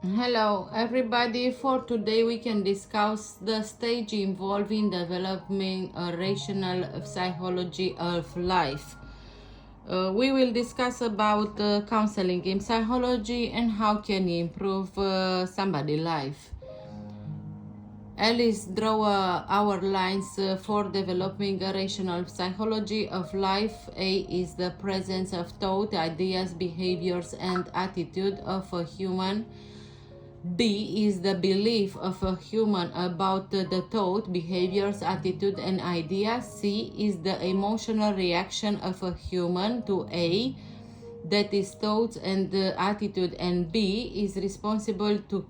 Hello everybody, for today we can discuss the stage involving developing a rational psychology of life. We will discuss about counseling in psychology and how can you improve somebody's life. Alice draw our lines for developing a rational psychology of life. A is the presence of thought, ideas, behaviors, and attitude of a human. B is the belief of a human about the thought, behaviors, attitude, and ideas. C is the emotional reaction of a human to A, that is thoughts and attitude, and B is responsible to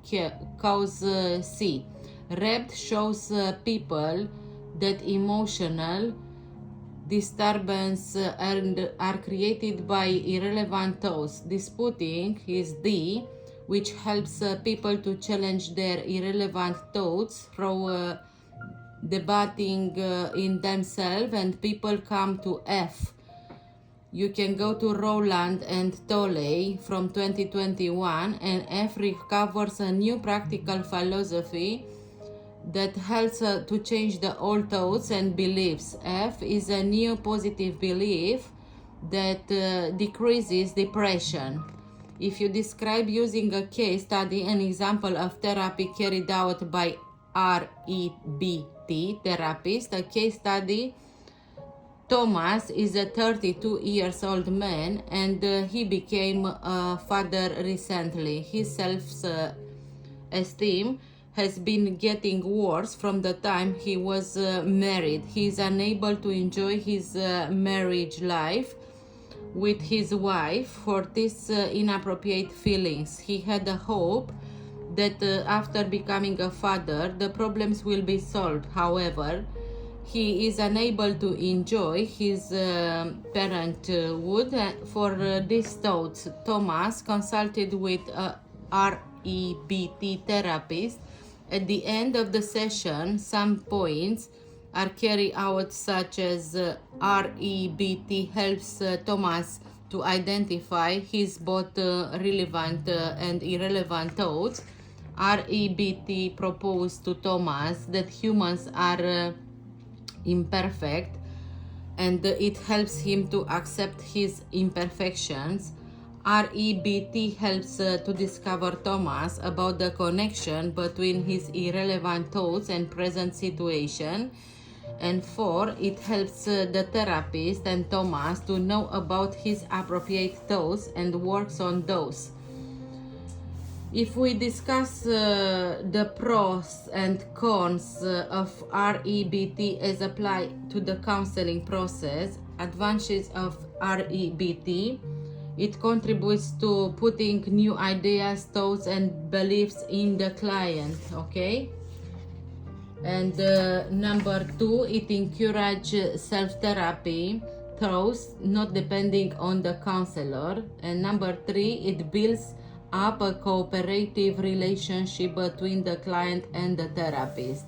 cause C. Rept shows people that emotional disturbance are created by irrelevant thoughts. Disputing is D, which helps people to challenge their irrelevant thoughts through debating in themselves, and people come to F. You can go to Rowland and Tolley from 2021, and F covers a new practical philosophy that helps to change the old thoughts and beliefs. F is a new positive belief that decreases depression. If you describe using a case study an example of therapy carried out by REBT therapist, a case study: Thomas is a 32 years old man and he became a father recently. His self-esteem has been getting worse from the time he was married. He is unable to enjoy his marriage life with his wife for these inappropriate feelings. He had a hope that after becoming a father, the problems will be solved. However, he is unable to enjoy his parenthood. For these thoughts, Thomas consulted with a REBT therapist. At the end of the session, some points are carried out, such as REBT helps Thomas to identify his both relevant and irrelevant thoughts. REBT proposed to Thomas that humans are imperfect, and it helps him to accept his imperfections. REBT helps to discover Thomas about the connection between his irrelevant thoughts and present situation. And 4, it helps the therapist and Thomas to know about his appropriate thoughts and works on those. If we discuss the pros and cons of REBT as applied to the counseling process, advantages of REBT: it contributes to putting new ideas, thoughts, and beliefs in the client, okay? And number 2, it encourages self-therapy thoughts, not depending on the counselor. And number 3, it builds up a cooperative relationship between the client and the therapist.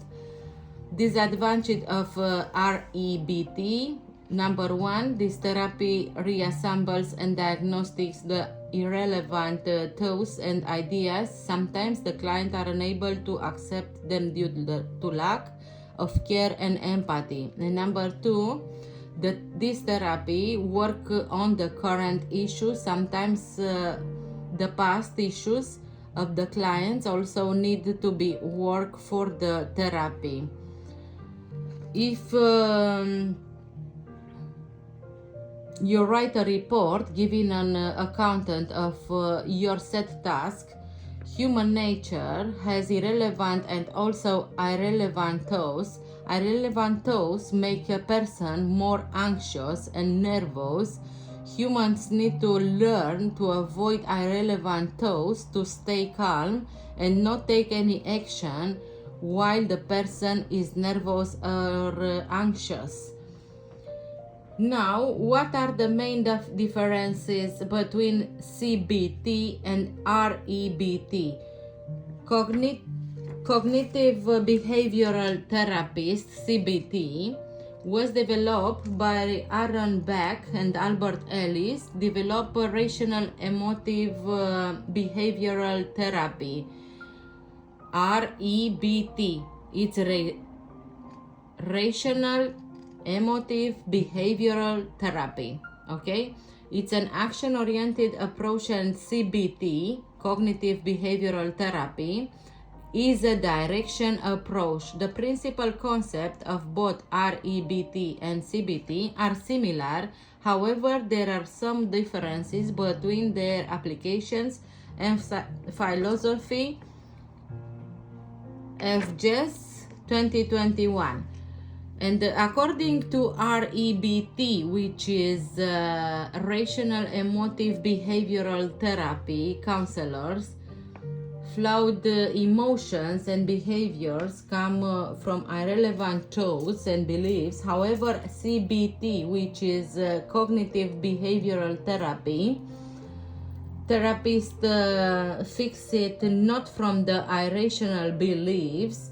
Disadvantage of REBT: number 1, this therapy reassembles and diagnostics the irrelevant thoughts and ideas. Sometimes the client are unable to accept them due to lack of care and empathy. And number 2, this therapy work on the current issues. Sometimes the past issues of the clients also need to be worked for the therapy. If you write a report giving an accountant of your set task, human nature has irrelevant and also irrelevant thoughts. Irrelevant thoughts make a person more anxious and nervous. Humans need to learn to avoid irrelevant thoughts to stay calm and not take any action while the person is nervous or anxious. Now, what are the main differences between CBT and REBT? Cognitive behavioral therapist, CBT, was developed by Aaron Beck and Albert Ellis, developed rational emotive behavioral therapy, REBT. It's rational emotive behavioral therapy. Okay, it's an action-oriented approach, and CBT, cognitive behavioral therapy, is a direction approach. The principal concept of both REBT and CBT are similar. However, there are some differences between their applications and philosophy. FGES 2021. And according to REBT, which is rational emotive behavioral therapy counselors, flawed emotions and behaviors come from irrelevant thoughts and beliefs. However, CBT, which is cognitive behavioral therapy, therapists fix it not from the irrational beliefs,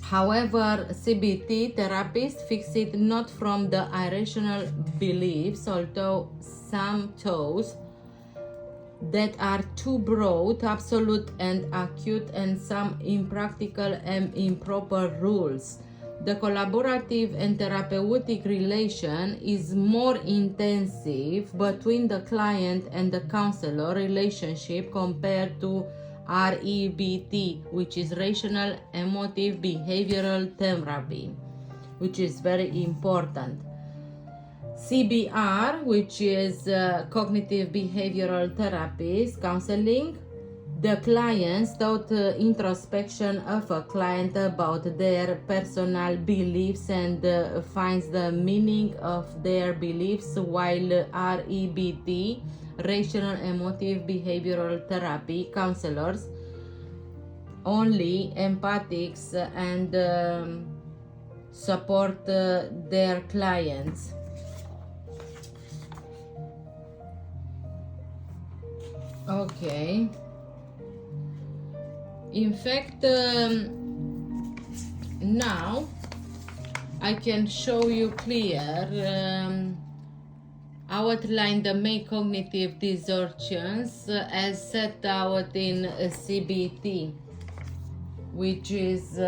however, CBT therapists fix it not from the irrational beliefs, although some thoughts that are too broad, absolute and acute, and some impractical and improper rules. The collaborative and therapeutic relation is more intensive between the client and the counselor relationship compared to REBT, which is rational emotive behavioral therapy, which is very important. CBR, which is cognitive behavioral therapist counseling, the client's thought introspection of a client about their personal beliefs and finds the meaning of their beliefs, while REBT, rational emotive behavioral therapy counselors, only empathics and support their clients. Okay. In fact, now I can show you clear, outline the main cognitive distortions as set out in CBT, which is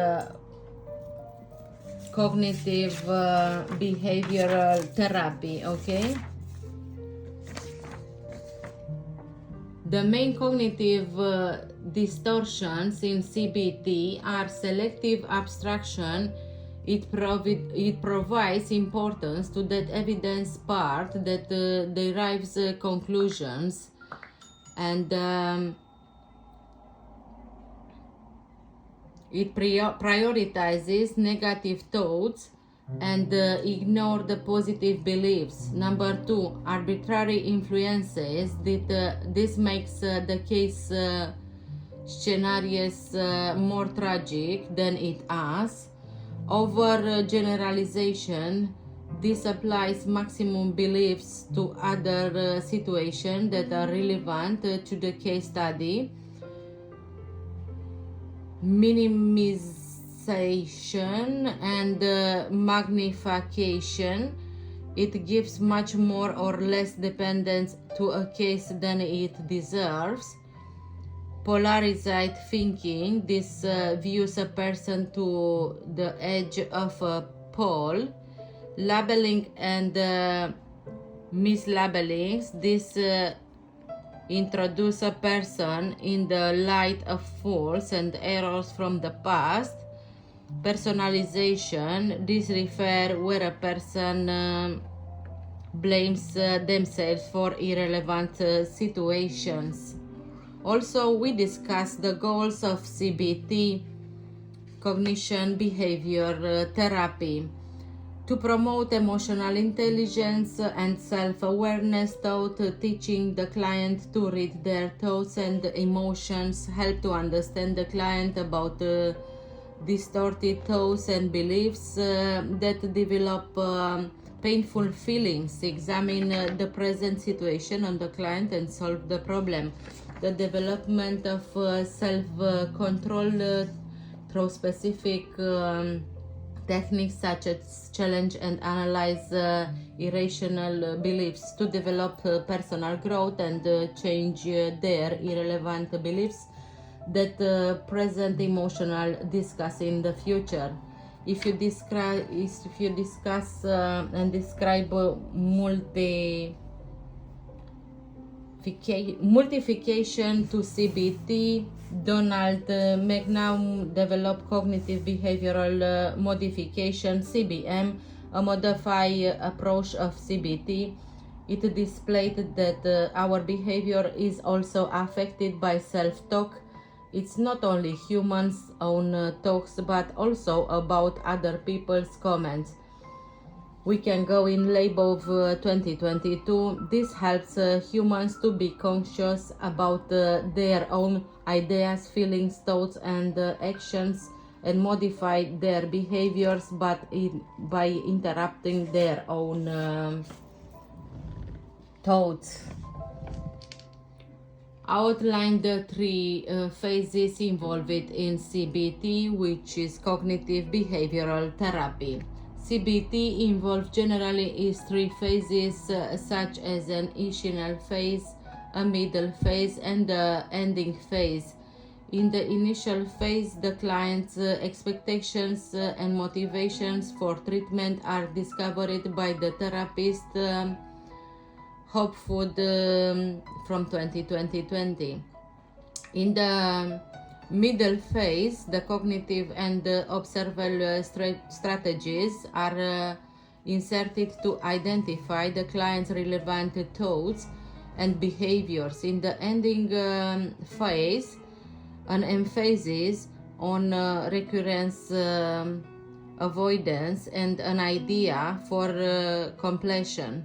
cognitive behavioral therapy. Okay. The main cognitive distortions in CBT are selective abstraction. It provides importance to that evidence part that derives conclusions, and it prioritizes negative thoughts and ignore the positive beliefs. Number 2, arbitrary influences. This makes the case scenarios more tragic than it is. Over generalization. This applies maximum beliefs to other situations that are relevant to the case study. Minimization and magnification. It gives much more or less dependence to a case than it deserves. Polarized thinking. This views a person to the edge of a pole. Labeling and mislabelings. This introduce a person in the light of faults and errors from the past. Personalization. This refers where a person blames themselves for irrelevant situations. Also, we discussed the goals of CBT, cognition behavior therapy, to promote emotional intelligence and self-awareness, thought teaching the client to read their thoughts and emotions, help to understand the client about distorted thoughts and beliefs that develop painful feelings, examine the present situation on the client and solve the problem. The development of self-control through specific Techniques such as challenge and analyze irrational beliefs to develop personal growth and change their irrelevant beliefs that present emotional discuss in the future. If you discuss and describe multiplication to CBT, Donald McNaum developed cognitive behavioral modification (CBM), a modified approach of CBT. It displayed that our behavior is also affected by self-talk. It's not only humans' own talks, but also about other people's comments. We can go in label of 2022. This helps humans to be conscious about their own ideas, feelings, thoughts, and actions, and modify their behaviors, but by interrupting their own thoughts. Outline the three phases involved in CBT, which is cognitive behavioral therapy. CBT involves generally is three phases, such as an initial phase, a middle phase, and the ending phase. In the initial phase, the client's expectations and motivations for treatment are discovered by the therapist. Hopeful from 2020. In the middle phase, the cognitive and observable strategies are inserted to identify the client's relevant thoughts and behaviors. In the ending phase, an emphasis on recurrence avoidance and an idea for completion.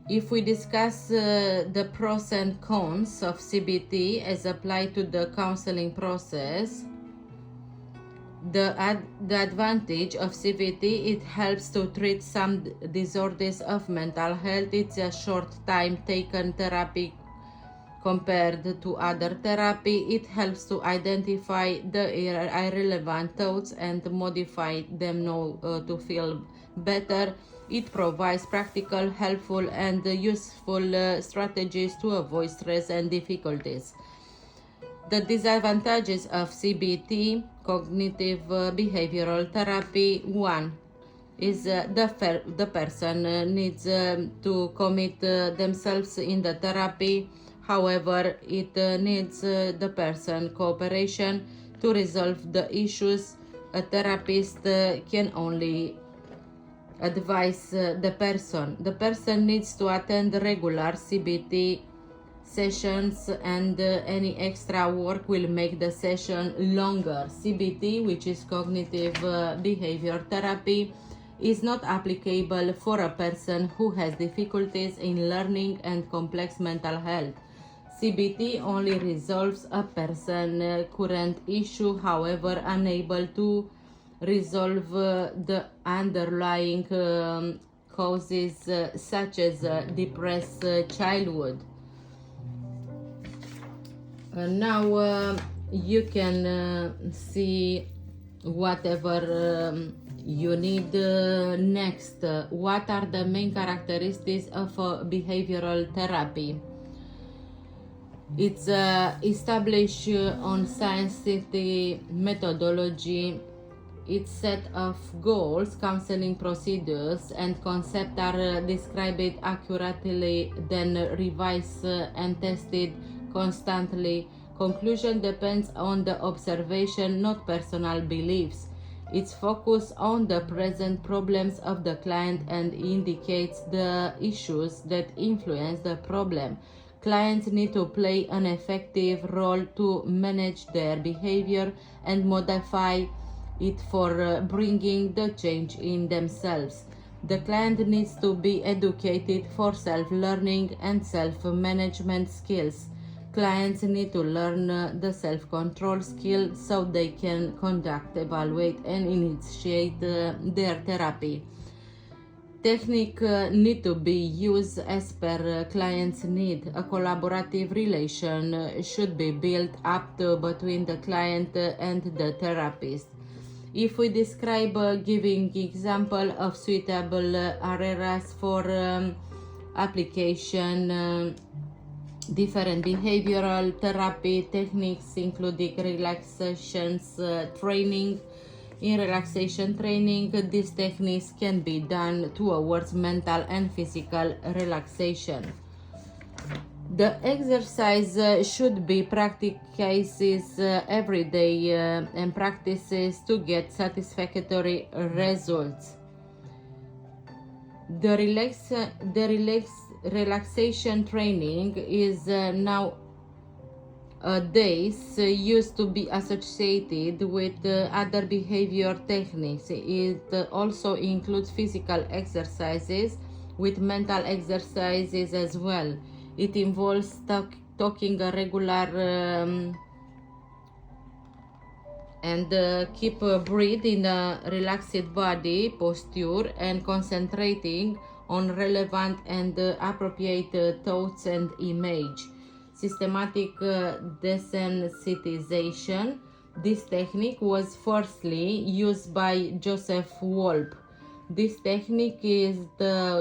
If we discuss the pros and cons of CBT as applied to the counseling process, the advantage of CBT, it helps to treat some disorders of mental health. It's a short time taken therapy compared to other therapy. It helps to identify the irrelevant thoughts and modify them to feel better. It provides practical, helpful, and useful strategies to avoid stress and difficulties. The disadvantages of CBT, cognitive behavioral therapy: 1 is the person needs to commit themselves in the therapy. However, it needs the person cooperation to resolve the issues. A therapist can only advise the person. The person needs to attend regular CBT sessions, and any extra work will make the session longer. CBT, which is cognitive behavior therapy, is not applicable for a person who has difficulties in learning and complex mental health. CBT only resolves a person's current issue, however, unable to resolve the underlying causes such as depressed childhood. Now you can see whatever you need. Next, what are the main characteristics of behavioral therapy? It's established on scientific methodology. Its set of goals, counseling procedures, and concepts are described accurately, then revised and tested constantly. Conclusion depends on the observation, not personal beliefs. It's focused on the present problems of the client and indicates the issues that influence the problem. Clients need to play an effective role to manage their behavior and modify it for bringing the change in themselves. The client needs to be educated for self-learning and self-management skills. Clients need to learn the self-control skill so they can conduct, evaluate, and initiate their therapy. Technique need to be used as per client's need. A collaborative relation should be built up between the client and the therapist. If we describe giving example of suitable areas for application, different behavioral therapy techniques including relaxations training. In relaxation training, these techniques can be done towards mental and physical relaxation. The exercise should be practices every day and practices to get satisfactory results. The relaxation training is nowadays used to be associated with other behavior techniques. It also includes physical exercises with mental exercises as well. It involves talking a regular and keep a breathe in a relaxed body posture and concentrating on relevant and appropriate thoughts and image. Systematic desensitization. This technique was firstly used by Joseph Wolpe. This technique is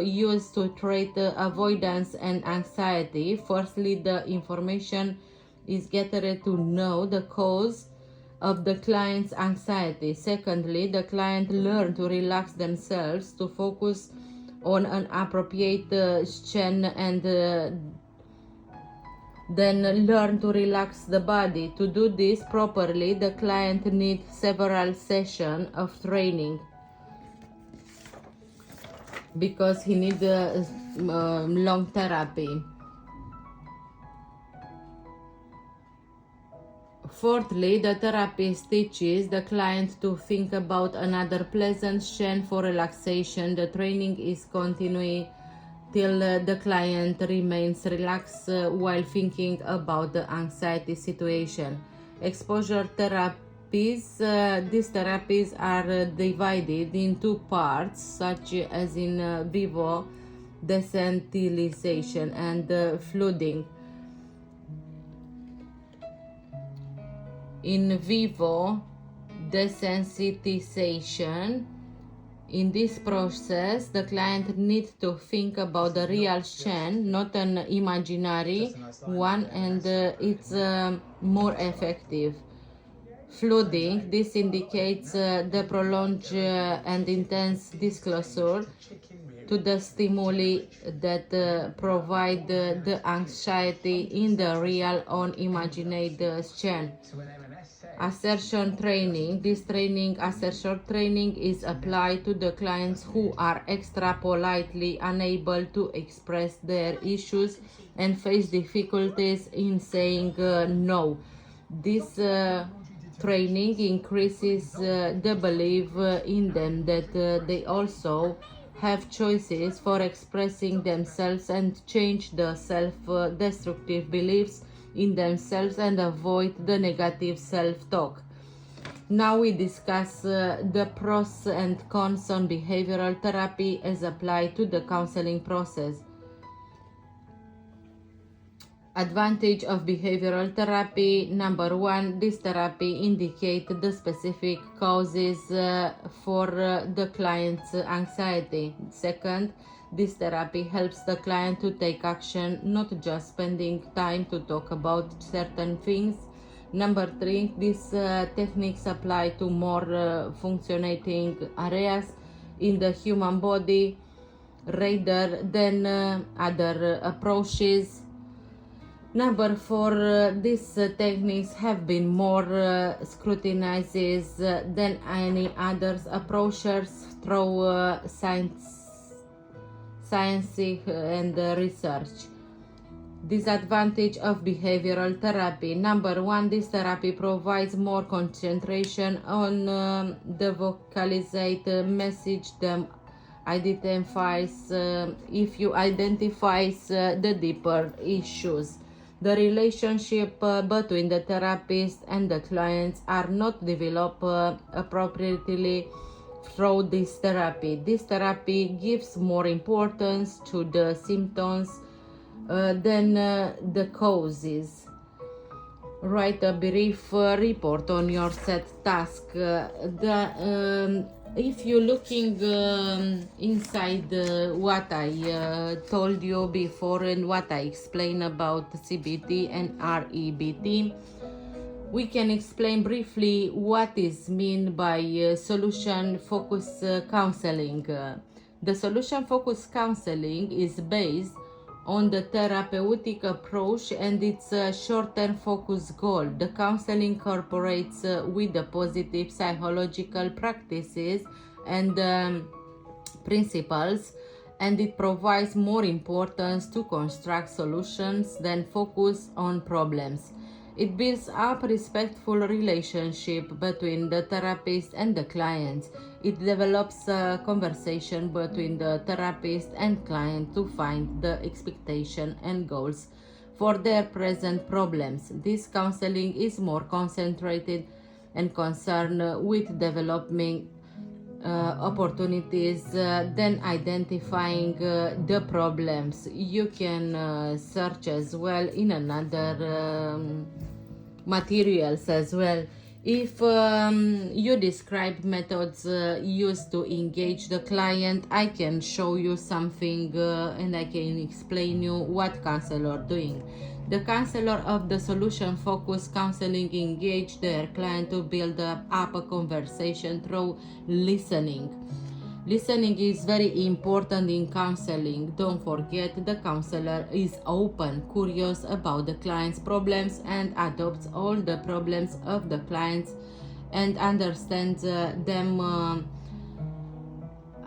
used to treat avoidance and anxiety. Firstly, the information is gathered to know the cause of the client's anxiety. Secondly, the client learns to relax themselves, to focus on an appropriate scene and then learn to relax the body. To do this properly, the client needs several sessions of training, because he needs long therapy. Fourthly, the therapist teaches the client to think about another pleasant scene for relaxation. The training is continuing till the client remains relaxed while thinking about the anxiety situation. Exposure therapies. These therapies are divided in two parts, such as in vivo desensitization and flooding. In vivo desensitization. In this process, the client needs to think about the real scene, not an imaginary one, and it's more effective. Flooding. This indicates the prolonged and intense disclosure to the stimuli that provide the anxiety in the real or imagined scene. Assertion training. This assertion training is applied to the clients who are extra politely unable to express their issues and face difficulties in saying no. This training increases the belief in them that they also have choices for expressing themselves and change the self-destructive beliefs in themselves and avoid the negative self-talk. Now we discuss the pros and cons on behavioral therapy as applied to the counseling process. Advantage of behavioral therapy. Number one, this therapy indicates the specific causes for the client's anxiety. Second, this therapy helps the client to take action, not just spending time to talk about certain things. Number three, these techniques apply to more functioning areas in the human body rather than other approaches. Number four, these techniques have been more scrutinized than any other approaches through science and research. Disadvantage of behavioral therapy. Number one, this therapy provides more concentration on the vocalized message that identifies the deeper issues. The relationship between the therapist and the clients are not developed appropriately through this therapy. This therapy gives more importance to the symptoms than the causes. write a brief report on your set task. If you're looking inside what I told you before and what I explained about CBT and REBT, we can explain briefly what is meant by solution focused counseling. The solution focused counseling is based on the therapeutic approach and its short-term focus goal. The counseling incorporates with the positive psychological practices and principles, and it provides more importance to construct solutions than focus on problems. It builds up respectful relationship between the therapist and the client. It develops a conversation between the therapist and client to find the expectation and goals for their present problems. This counseling is more concentrated and concerned with developing opportunities than identifying the problems. You can search as well in another materials as well. If you describe methods used to engage the client, I can show you something and I can explain you what counselor doing. The counselor of the solution focused counseling engage their client to build up a conversation through listening. Listening is very important in counseling. Don't forget, the counselor is open, curious about the client's problems and adopts all the problems of the clients and understands them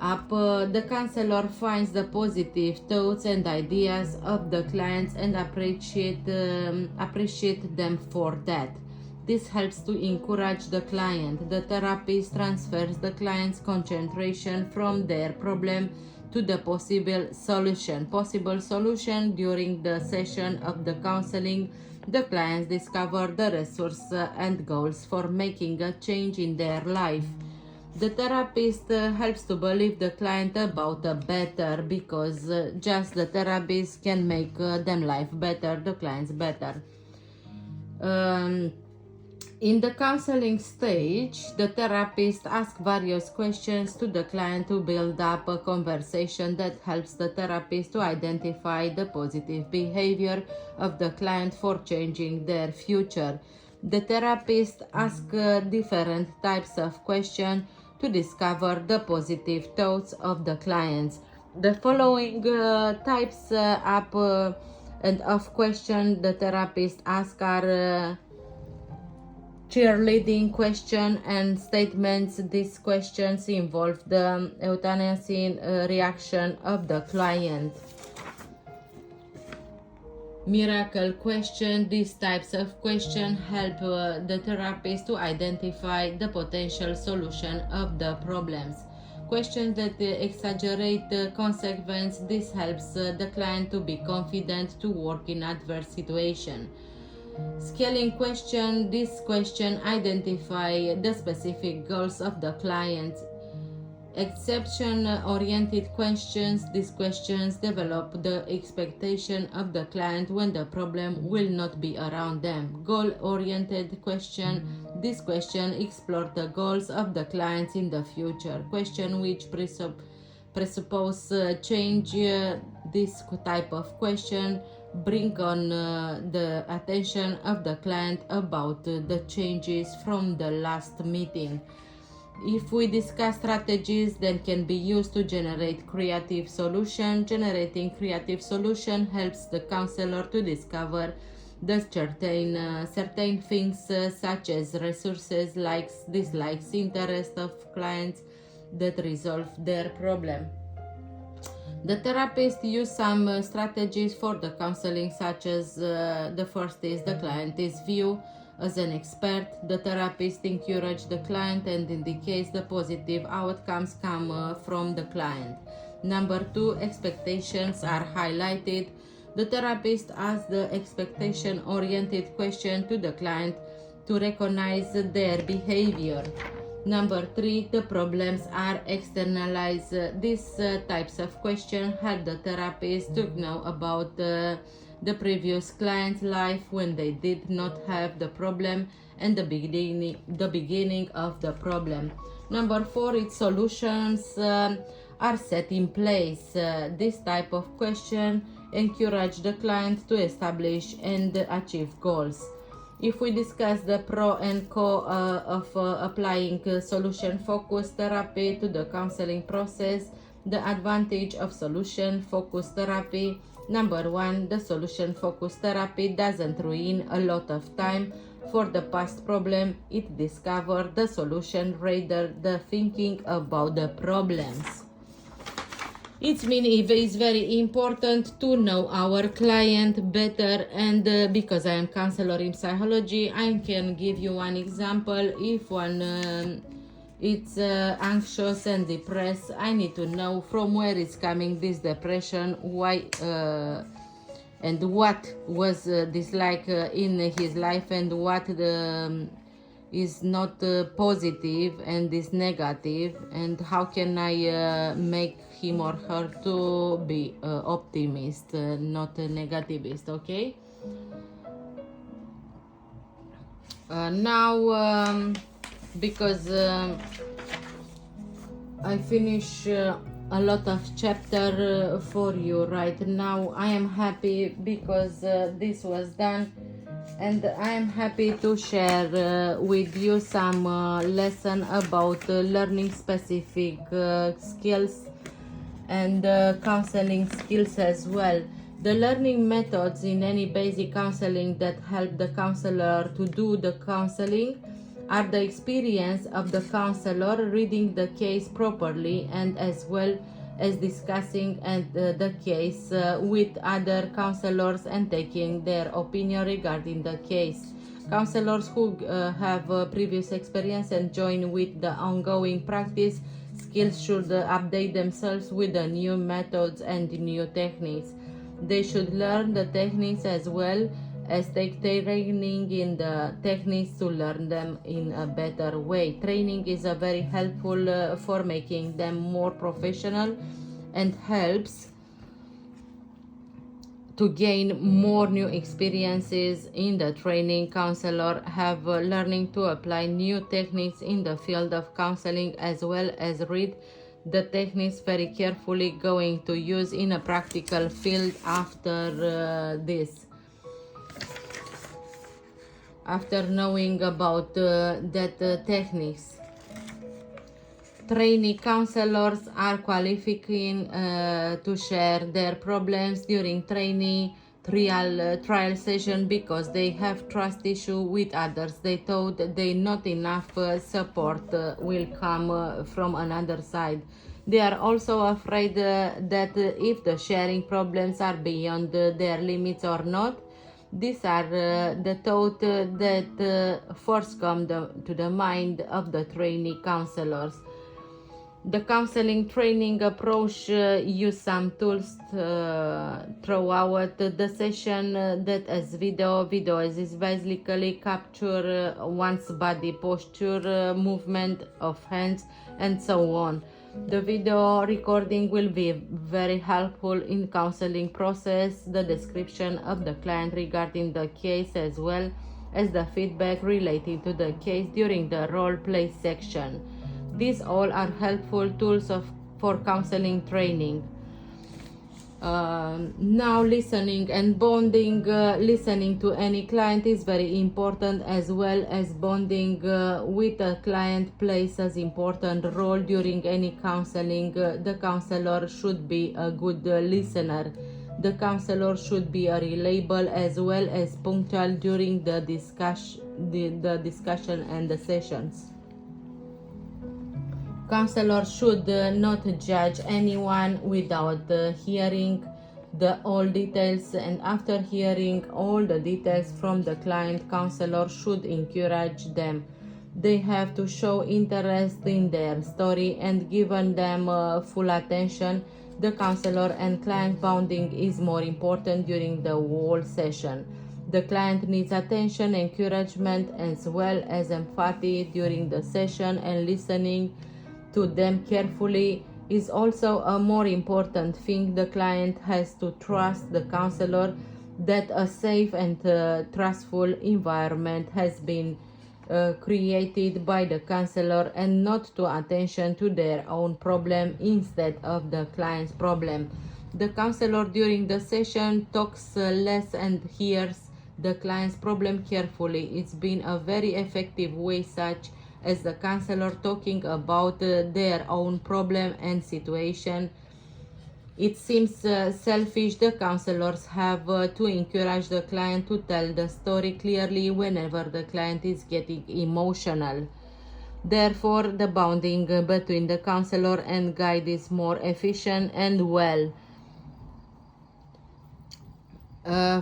up. The counselor finds the positive thoughts and ideas of the clients and appreciate them for that. This helps to encourage the client. The therapist transfers the client's concentration from their problem to the possible solution. During the session of the counseling, the clients discover the resources and goals for making a change in their life. The therapist helps to believe the client about a better, because just the therapist can make them life better, the clients better. In the counseling stage, the therapist asks various questions to the client to build up a conversation that helps the therapist to identify the positive behavior of the client for changing their future. The therapist asks different types of questions to discover the positive thoughts of the clients. The following types and of questions the therapist asks are cheerleading question and statements. These questions involve the euthanasia reaction of the client. Miracle question. These types of questions help the therapist to identify the potential solution of the problems. Questions that exaggerate the consequence. This helps the client to be confident to work in adverse situation. Scaling question. This question identify the specific goals of the client. Exception-oriented questions. These questions develop the expectation of the client when the problem will not be around them. Goal-oriented question. This question explore the goals of the clients in the future. Question which presuppose change. This type of question bring on the attention of the client about the changes from the last meeting. If we discuss strategies that can be used to generate creative solution, generating creative solution helps the counselor to discover the certain things such as resources, likes, dislikes, interest of clients that resolve their problem. The therapist use some strategies for the counseling, such as the first is the client is view as an expert. The therapist encourage the client and indicates the positive outcomes come from the client. Number 2, expectations are highlighted. The therapist asks the expectation-oriented question to the client to recognize their behavior. Number 3, the problems are externalized. These types of questions help the therapist to know about the the previous client's life when they did not have the problem and the beginning of the problem. Number 4, its solutions are set in place. This type of question encourage the client to establish and achieve goals. If we discuss the pro and con of applying solution-focused therapy to the counseling process, the advantage of solution-focused therapy. Number 1, the solution-focused therapy doesn't ruin a lot of time for the past problem. It discovers the solution rather than thinking about the problems. It means it's very important to know our client better, and because I am counselor in psychology, I can give you one example. If one it's anxious and depressed, I need to know from where is coming this depression, why and what was this like in his life, and what is not positive and is negative, and how can I make him or her to be optimist, not a negativist. Okay, now because I finish a lot of chapter for you right now, I am happy because this was done, and I am happy to share with you some lesson about learning specific skills and counseling skills as well. The learning methods in any basic counseling that help the counselor to do the counseling are the experience of the counselor reading the case properly, and as well as discussing the case with other counselors and taking their opinion regarding the case. Counselors who have previous experience and join with the ongoing practice skills should update themselves with the new methods and new techniques. They should learn the techniques as well as take training in the techniques to learn them in a better way. Training is a very helpful for making them more professional and helps to gain more new experiences in the training. Counselor have learning to apply new techniques in the field of counseling, as well as read the techniques very carefully going to use in a practical field after this. After knowing about that techniques, trainee counselors are qualifying to share their problems during trainee trial session because they have trust issue with others. They thought they not enough support will come from another side. They are also afraid that if the sharing problems are beyond their limits or not. These are the thoughts that first come to the mind of the trainee counselors. The counseling training approach use some tools throughout the session that as video. Video is basically capture one's body posture, movement of hands, and so on. The video recording will be very helpful in counseling process, the description of the client regarding the case, as well as the feedback relating to the case during the role play section. These all are helpful tools for counseling training. Now listening and bonding. Listening to any client is very important, as well as bonding with a client plays an important role during any counseling. The counselor should be a good listener. The counselor should be reliable as well as punctual during the discussion and the sessions. Counselors should not judge anyone without hearing all details, and after hearing all the details from the client, counselor should encourage them. They have to show interest in their story and given them full attention. The counselor and client bonding is more important during the whole session. The client needs attention, encouragement, as well as empathy during the session, and listening to them carefully is also a more important thing. The client has to trust the counselor that a safe and trustful environment has been created by the counselor and not to attention to their own problem instead of the client's problem. The counselor during the session talks less and hears the client's problem carefully. It's been a very effective way, such as the counselor talking about their own problem and situation. It seems selfish. The counselors have to encourage the client to tell the story clearly whenever the client is getting emotional. Therefore, the bonding between the counselor and guide is more efficient and well.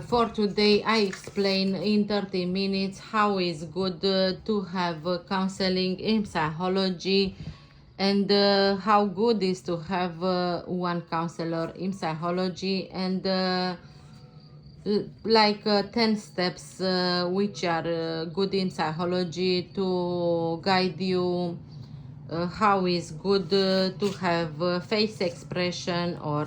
For today, I explain in 30 minutes how it's good to have counseling in psychology and how good is to have one counselor in psychology and like 10 steps which are good in psychology to guide you how is good to have face expression, or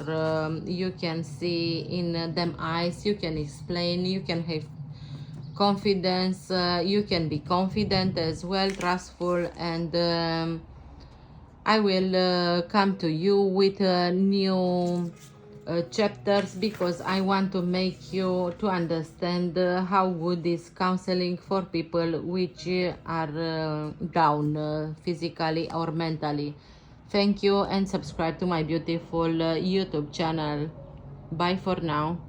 you can see in them eyes, you can explain, you can have confidence, you can be confident as well, trustful, and I will come to you with new chapters because I want to make you to understand how good is counseling for people which are down physically or mentally. Thank you and subscribe to my beautiful YouTube channel. Bye for now.